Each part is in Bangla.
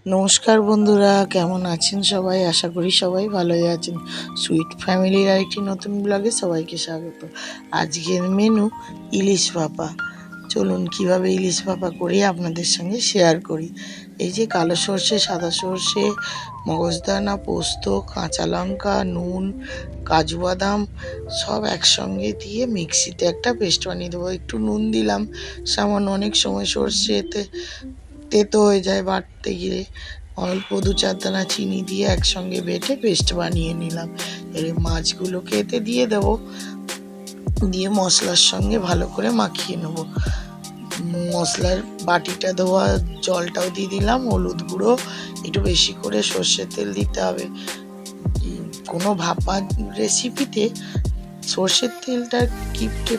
নমস্কার বন্ধুরা, কেমন আছেন সবাই? আশা করি সবাই ভালোই আছেন। সুইট ফ্যামিলির আরেকটি নতুন ব্লগে সবাইকে স্বাগত। আজকের মেনু ইলিশ ভাপা। চলুন কিভাবে ইলিশ ভাপা করি আপনাদের সঙ্গে শেয়ার করি। এই যে কালো সর্ষে, সাদা সর্ষে, মগজদানা, পোস্ত, কাঁচা লঙ্কা, নুন, কাজু বাদাম সব একসঙ্গে দিয়ে মিক্সিতে একটা পেস্ট বানিয়ে দেবো। একটু নুন দিলাম সামান্য, অনেক সময় সর্ষেতে তেতো হয়ে যায় বাটতে গিয়ে। অল্প 2-4 দানা চিনি দিয়ে একসঙ্গে বেটে পেস্ট বানিয়ে নিলাম। এর মাছগুলোকে এতে দিয়ে দেবো, দিয়ে মশলার সঙ্গে ভালো করে মাখিয়ে নেব। মশলার বাটিটা ধোয়া জলটাও দিয়ে দিলাম, হলুদ গুঁড়ো, একটু বেশি করে সর্ষের তেল দিতে হবে। কোনো ভাপা রেসিপিতে সর্ষের তেলটা কিপটে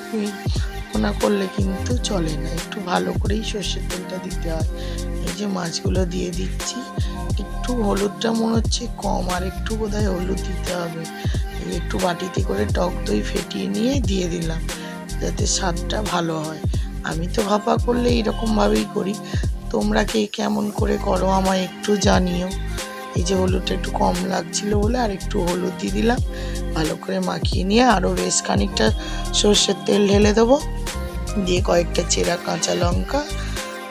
না করলে কিন্তু চলে না, একটু ভালো করেই সর্ষের তেলটা দিতে হয়। এই যে মাছগুলো দিয়ে দিচ্ছি, একটু হলুদটা মনে হচ্ছে কম, আর একটু বোধহয় হলুদ দিতে হবে। একটু বাটিতে করে টক দই ফেটিয়ে নিয়ে দিয়ে দিলাম, যাতে স্বাদটা ভালো হয়। আমি তো ভাপা করলে এইরকমভাবেই করি, তোমরা কে কেমন করে করো আমায় একটু জানিও। এই যে হলুদটা একটু কম লাগছিল বলে আর একটু হলুদ দিয়ে দিলাম। ভালো করে মাখিয়ে নিয়ে আরও বেশ খানিকটা সর্ষের তেল ঢেলে দেবো, দিয়ে কয়েকটা চেরা কাঁচা লঙ্কা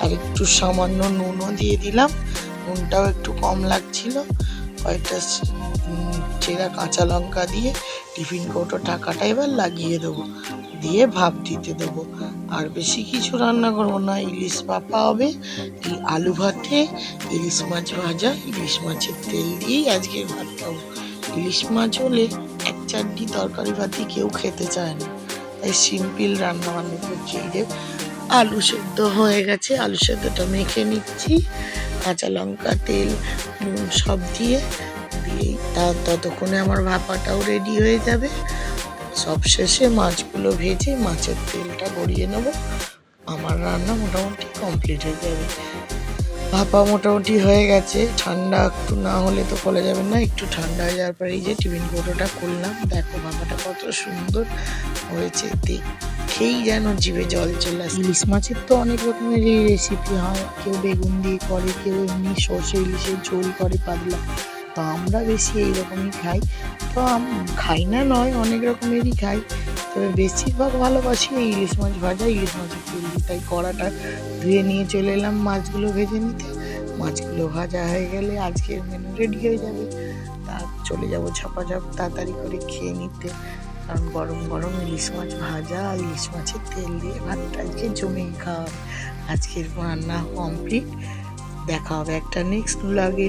আর একটু সামান্য নুনও দিয়ে দিলাম। নুনটাও একটু কম লাগছিল। কয়েকটা চেরা কাঁচা লঙ্কা দিয়ে টিফিন কৌটো ঢাকাটা এবার লাগিয়ে দেবো, দিয়ে ভাপ দিতে দেবো। আর বেশি কিছু রান্না করবো না, ইলিশ ভাপা হবে, এই আলু ভাতে, ইলিশ মাছ ভাজা, ইলিশ মাছের তেল দিয়েই আজকে ভাত খাবো। ইলিশ মাছ হলে এক চারটি তরকারি ভাতি কেউ খেতে চায় না, তাই সিম্পল রান্না বান্না করছি। এই যে আলু সেদ্ধ হয়ে গেছে, আলু সেদ্ধটা মেখে নিচ্ছি, কাঁচা লঙ্কা, তেল, নুন সব দিয়ে দিয়েই ততক্ষণে আমার ভাপাটাও রেডি হয়ে যাবে। সব শেষে মাছগুলো ভেজে মাছের তেলটা গড়িয়ে নেব। আমার রান্না মোটামুটি কমপ্লিট হয়ে যাবে। ভাপা মোটামুটি হয়ে গেছে, ঠান্ডা একটু না হলে তো করা যাবে না। একটু ঠান্ডা হয়ে যাওয়ার পরে এই যে টিফিন কৌটোটা করলাম, দেখো ভাপাটা কত সুন্দর হয়েছে, দেখেই যেন জিভে জল চলে আসে। ইলিশ মাছের তো অনেক রকমের এই রেসিপি হয়, কেউ বেগুন দিয়ে করে, কেউ এমনি সর্ষে ইলিশের ঝোল করে পাতলা, তো আমরা বেশি এইরকমই খাই। তো খাই না নয়, অনেক রকমেরই খাই, তবে বেশিরভাগ ভালোবাসি এই ইলিশ মাছ ভাজা, ইলিশ মাছের তেল দিয়ে। তাই কড়াটা ধুয়ে নিয়ে চলে এলাম মাছগুলো ভেজে নিতে। মাছগুলো ভাজা হয়ে গেলে আজকের মেনু রেডি হয়ে যাবে। তার চলে যাবো ঝপাঝপ তাড়াতাড়ি করে খেয়ে নিতে, কারণ গরম গরম ইলিশ মাছ ভাজা আর ইলিশ মাছের তেল দিয়ে ভাতটা আজকে জমিয়ে খাওয়া। আজকের রান্না কমপ্লিট। দেখা হবে একটা নেক্সট ব্লগে।